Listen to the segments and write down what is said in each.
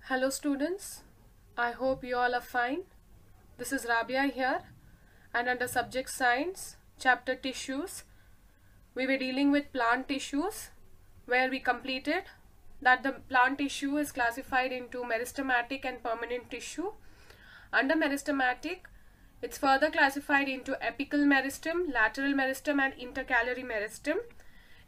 Hello students, I hope you all are fine. This is Rabia here, and under subject science, chapter tissues, we were dealing with plant tissues, where we completed that the plant tissue is classified into meristematic and permanent tissue. Under meristematic, it's further classified into apical meristem, lateral meristem and intercalary meristem.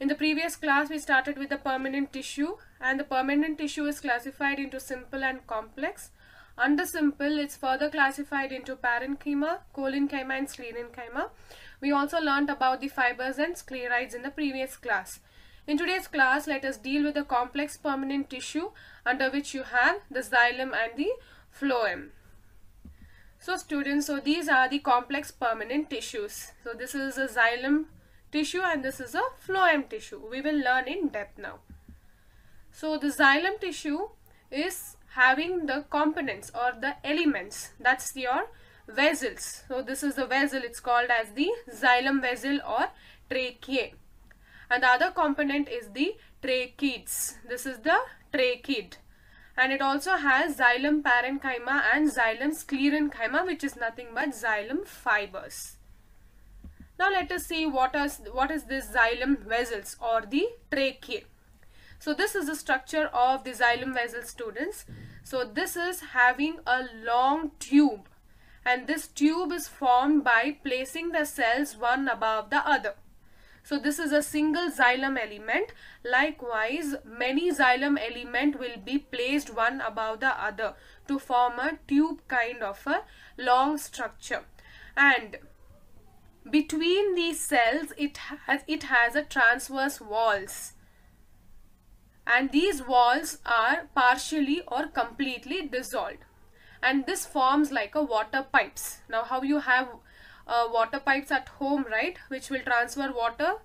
In the previous class, we started with the permanent tissue, and the permanent tissue is classified into simple and complex. Under simple, it's further classified into parenchyma, collenchyma and sclerenchyma. We also learnt about the fibers and sclerites in the previous class. In today's class, let us deal with the complex permanent tissue, under which you have the xylem and the phloem. So students, these are the complex permanent tissues. So this is a xylem tissue and this is a phloem tissue. We will learn in depth now. So the xylem tissue is having the components or the elements. That's your vessels. So this is the vessel. It's called as the xylem vessel or tracheae. And the other component is the tracheids. This is the tracheid. And it also has xylem parenchyma and xylem sclerenchyma, which is nothing but xylem fibers. Now let us see what is this xylem vessels or the tracheae. So this is the structure of the xylem vessel, students. So this is having a long tube, and this tube is formed by placing the cells one above the other. So this is a single xylem element. Likewise, many xylem element will be placed one above the other to form a tube kind of a long structure. And between these cells, it has a transverse walls, and these walls are partially or completely dissolved, and this forms like a water pipes. Now how you have water pipes at home, right, which will transfer water,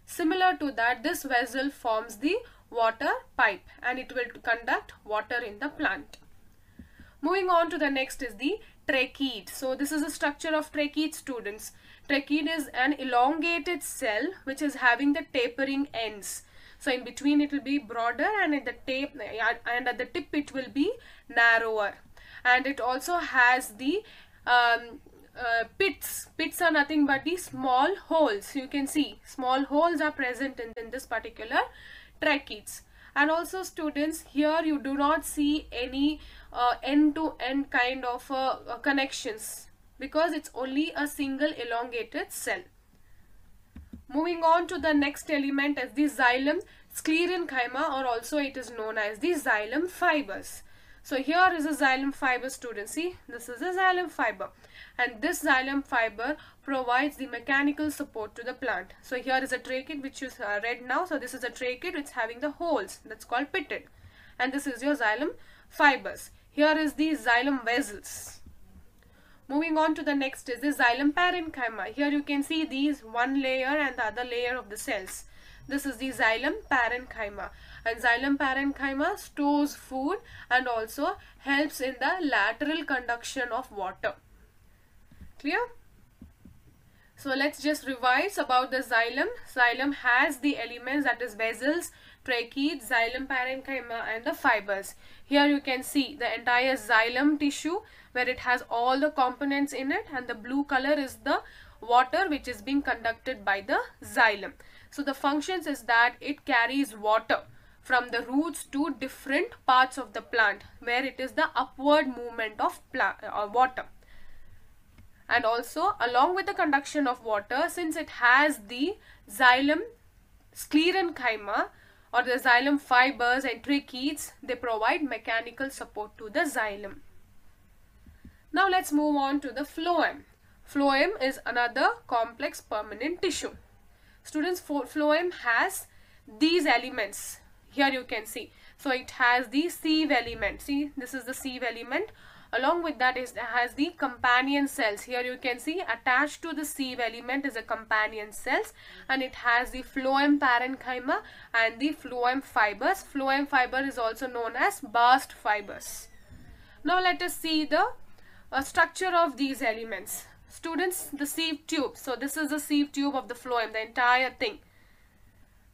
similar to that this vessel forms the water pipe and it will conduct water in the plant. Moving on to the next is the tracheid. So this is a structure of tracheid, students. Tracheid is an elongated cell which is having the tapering ends. So in between it will be broader, and at the tip it will be narrower. And it also has the pits. Pits are nothing but the small holes. You can see small holes are present in this particular tracheids. And also students, here you do not see any end-to-end kind of connections, because it's only a single elongated cell. Moving on to the next element is the xylem sclerenchyma, or also it is known as the xylem fibers. So here is a xylem fiber, students. See, this is a xylem fiber, and this xylem fiber provides the mechanical support to the plant. So here is a tracheid which is read now. So this is a tracheid which is having the holes, that's called pitted, and this is your xylem fibers. Here is the xylem vessels. Moving on to the next is the xylem parenchyma. Here you can see these one layer and the other layer of the cells. This is the xylem parenchyma, and xylem parenchyma stores food and also helps in the lateral conduction of water. Clear? So let's just revise about the xylem. Xylem has the elements, that is vessels, tracheid, xylem parenchyma and the fibers. Here you can see the entire xylem tissue where it has all the components in it, and the blue color is the water which is being conducted by the xylem. So the functions is that it carries water from the roots to different parts of the plant, where it is the upward movement of water. And also along with the conduction of water, since it has the xylem sclerenchyma or the xylem fibers and tracheids, they provide mechanical support to the xylem. Now let's move on to the phloem. Phloem is another complex permanent tissue. Students, phloem has these elements. Here you can see. So it has the sieve element. See, this is the sieve element. Along with that, it has the companion cells. Here you can see attached to the sieve element is a companion cells, and it has the phloem parenchyma and the phloem fibers. Phloem fiber is also known as bast fibers. Now let us see the Structure of these elements. Students, the sieve tube. So this is the sieve tube of the phloem, the entire thing.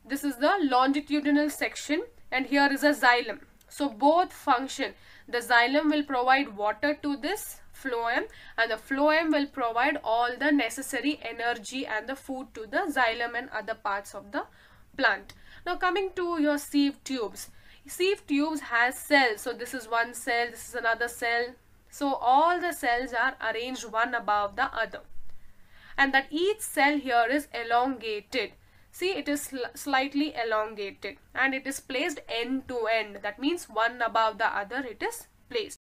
This is the longitudinal section, and here is a xylem. So both function. The xylem will provide water to this phloem, and the phloem will provide all the necessary energy and the food to the xylem and other parts of the plant. Now coming to your sieve tubes. Sieve tubes has cells. So this is one cell, this is another cell. So all the cells are arranged one above the other. And that each cell here is elongated. See, it is slightly elongated and it is placed end to end. That means one above the other it is placed.